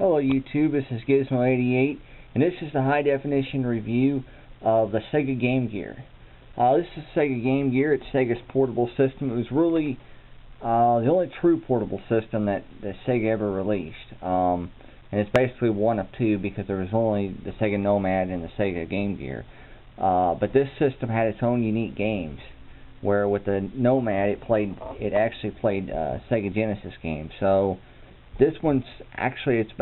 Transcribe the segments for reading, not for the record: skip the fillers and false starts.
Hello YouTube, this is Gizmo88, and this is the high definition review of the Sega Game Gear. This is Sega Game Gear. It's Sega's portable system. It was really the only true portable system that Sega ever released. And it's basically one of two because there was only the Sega Nomad and the Sega Game Gear. But this system had its own unique games, where with the Nomad it actually played Sega Genesis games. So this one's actually it's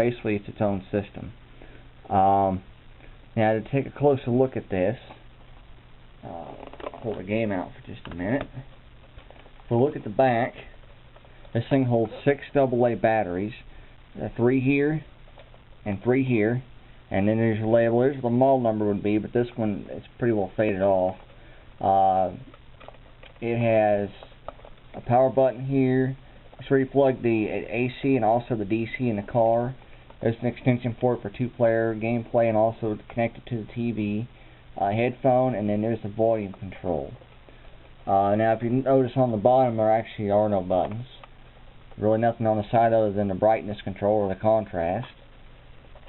its own system. Now to take a closer look at this, pull the game out for just a minute. If we look at the back, this thing holds 6 AA batteries, 3 here and 3 here, and then there's your label. There's what the model number would be, but this one is pretty well faded off. It has a power button here. It's where you plug the AC and also the DC in the car. There's an extension port for 2-player gameplay and also connected to the TV, headphone, and then there's the volume control. Now if you notice on the bottom there actually are no buttons. Really nothing on the side other than the brightness control or the contrast.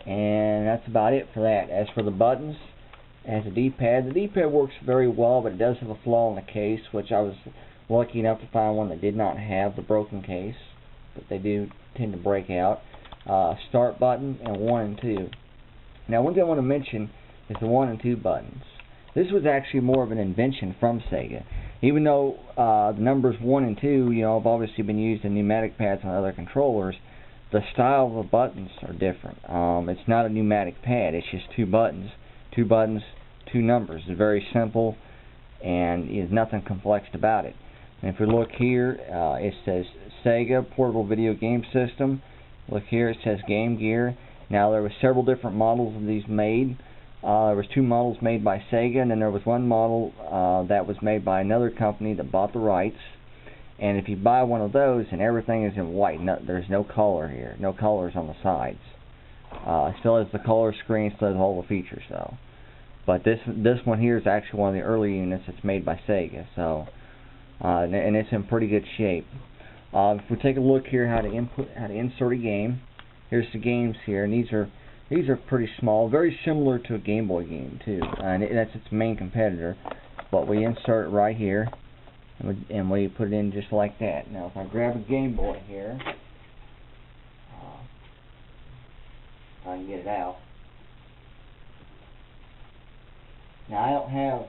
And that's about it for that. As for the buttons, it has a D-pad. The D-pad works very well, but it does have a flaw in the case, which I was lucky enough to find one that did not have the broken case, but they do tend to break out. Start button and 1 and 2. Now one thing I want to mention is the 1 and 2 buttons. This was actually more of an invention from Sega. Even though the numbers 1 and 2, have obviously been used in pneumatic pads on other controllers, the style of the buttons are different. It's not a pneumatic pad, it's just 2 buttons. 2 buttons, 2 numbers. It's very simple, and there's nothing complex about it. And if we look here, it says Sega Portable Video Game System. Look here, it says Game Gear. Now there were several different models of these made. There was 2 models made by Sega, and then there was one model that was made by another company that bought the rights. And if you buy one of those, and everything is in white, there's no color here, no colors on the sides. It still has the color screen, still has all the features though. But this one here is actually one of the early units that's made by Sega. So, and it's in pretty good shape. If we take a look here how to insert a game, here's the games here, and these are pretty small, very similar to a Game Boy game too, and that's its main competitor. But we insert it right here, and we put it in just like that. Now if I grab a Game Boy here, I can get it out. Now I don't have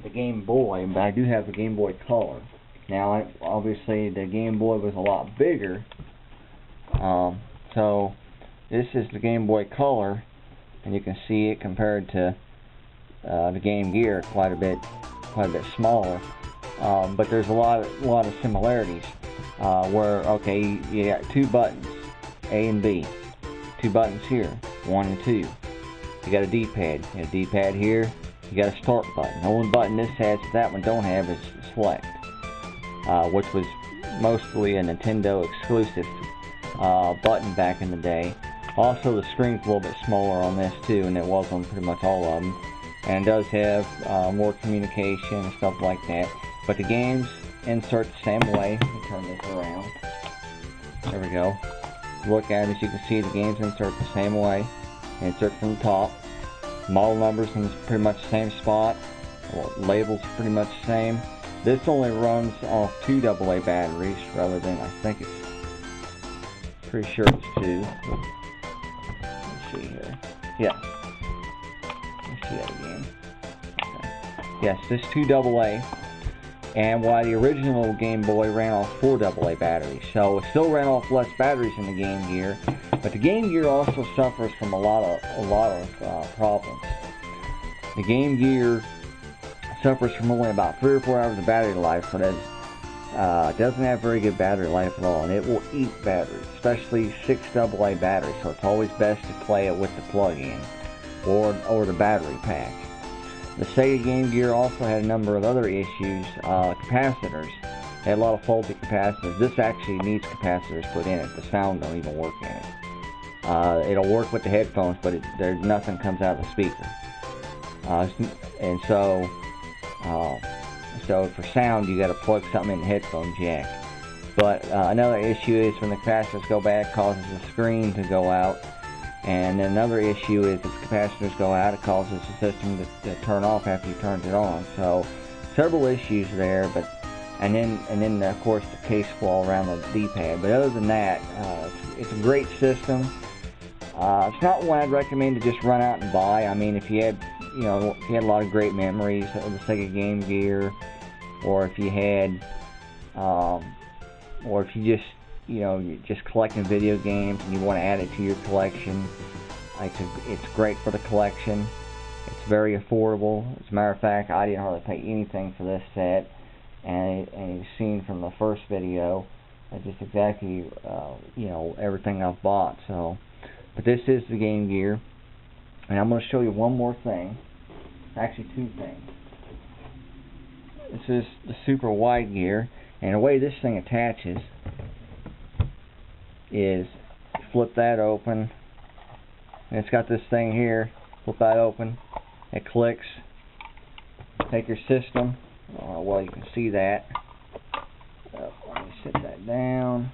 the Game Boy, but I do have the Game Boy Color. Now obviously the Game Boy was a lot bigger, so this is the Game Boy Color, and you can see it compared to the Game Gear quite a bit smaller. But there's a lot of similarities. Where okay, you got 2 buttons, A and B, 2 buttons here, 1 and 2. You got a D-pad. You got a D-pad here. You got a start button. The only button this has that one don't have is select, which was mostly a Nintendo exclusive button back in the day. Also, the screen's a little bit smaller on this too, and it was on pretty much all of them. And it does have more communication and stuff like that. But the games insert the same way. Let me turn this around. There we go. Look at it, as you can see, the games insert the same way. Insert from the top. Model numbers in pretty much the same spot. Labels pretty much the same. This only runs off 2 AA batteries rather than, I think it's, pretty sure it's 2. Let's see here. Yes. Let's see that again. Okay. Yes, this 2 AA. And while the original Game Boy ran off 4 AA batteries, so it still ran off less batteries than the Game Gear, but the Game Gear also suffers from a lot of problems. The Game Gear suffers from only about 3 or 4 hours of battery life, but it doesn't have very good battery life at all, and it will eat batteries, especially 6 AA batteries. So it's always best to play it with the plug-in or the battery pack. The Sega Game Gear also had a number of other issues. Capacitors. They had a lot of faulty capacitors. This actually needs capacitors put in it. The sound don't even work in it. It'll work with the headphones, but there's nothing comes out of the speaker. And so for sound, you got to plug something in the headphone jack. But another issue is when the capacitors go bad, it causes the screen to go out. And then another issue is if the capacitors go out, it causes the system to turn off after you turned it on. So several issues there, but and then of course the case flaw around the D-pad. But other than that, it's a great system. It's not one I'd recommend to just run out and buy. I mean, if you had a lot of great memories of the Sega Game Gear, or if you had, or if you just you're just collecting video games and you want to add it to your collection, it's great for the collection. It's very affordable. As a matter of fact, I didn't hardly pay anything for this set, and you've seen from the first video just exactly everything I've bought. So, but this is the Game Gear, and I'm going to show you one more thing. Actually, two things. This is the super wide gear, and the way this thing attaches is flip that open, and it's got this thing here. Flip that open, it clicks. Take your system. Well, you can see that. Let me set that down.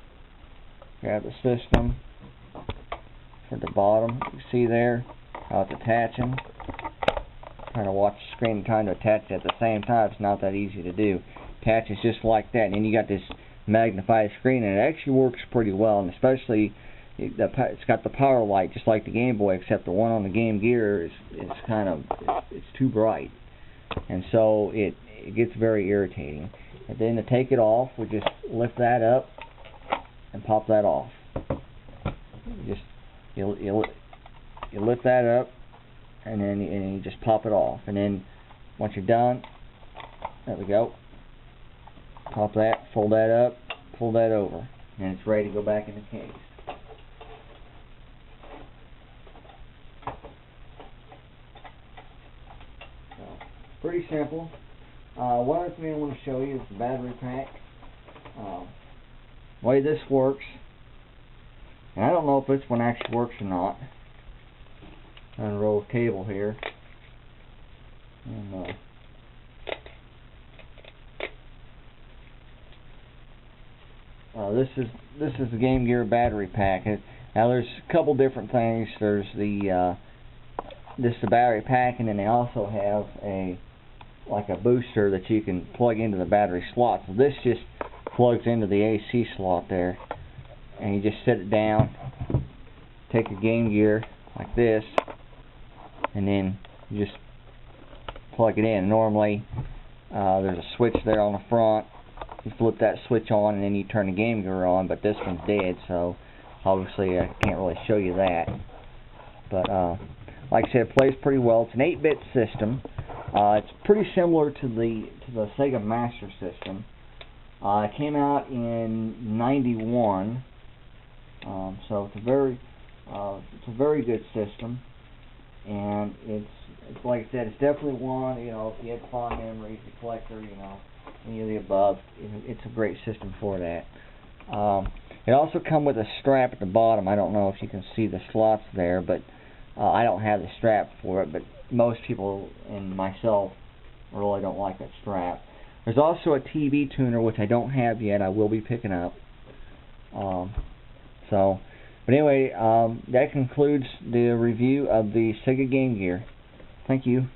Grab the system at the bottom. You see there how it's attaching. Trying to watch the screen and trying to attach it at the same time. It's not that easy to do. Attaches just like that, and then you got this magnified screen, and it actually works pretty well. And especially it's got the power light just like the Game Boy, except the one on the Game Gear is it's too bright, and so it gets very irritating. And then to take it off, we just lift that up and pop that off. You lift that up, and then you just pop it off. And then once you're done, there we go. Pop that, fold that up, pull that over, and it's ready to go back in the case. So, pretty simple. One other thing I want to show you is the battery pack. The way this works, and I don't know if this one actually works or not. Unroll the cable here. And, this is the Game Gear battery pack. Now there's a couple different things. There's the battery pack, and then they also have a booster that you can plug into the battery slot. So this just plugs into the AC slot there, and you just set it down. Take your Game Gear like this, and then you just plug it in. Normally there's a switch there on the front. You flip that switch on, and then you turn the Game Gear on, but this one's dead, so obviously I can't really show you that. But like I said, it plays pretty well. It's an 8-bit system. It's pretty similar to the Sega Master System. It came out in '91, so it's a very good system, and it's like I said, it's definitely one. If you had fond memories, a collector, any of the above, it's a great system for that. It also comes with a strap at the bottom. I don't know if you can see the slots there, but I don't have the strap for it, but most people and myself really don't like that strap. There's also a TV tuner, which I don't have yet. I will be picking up. But anyway, that concludes the review of the Sega Game Gear. Thank you.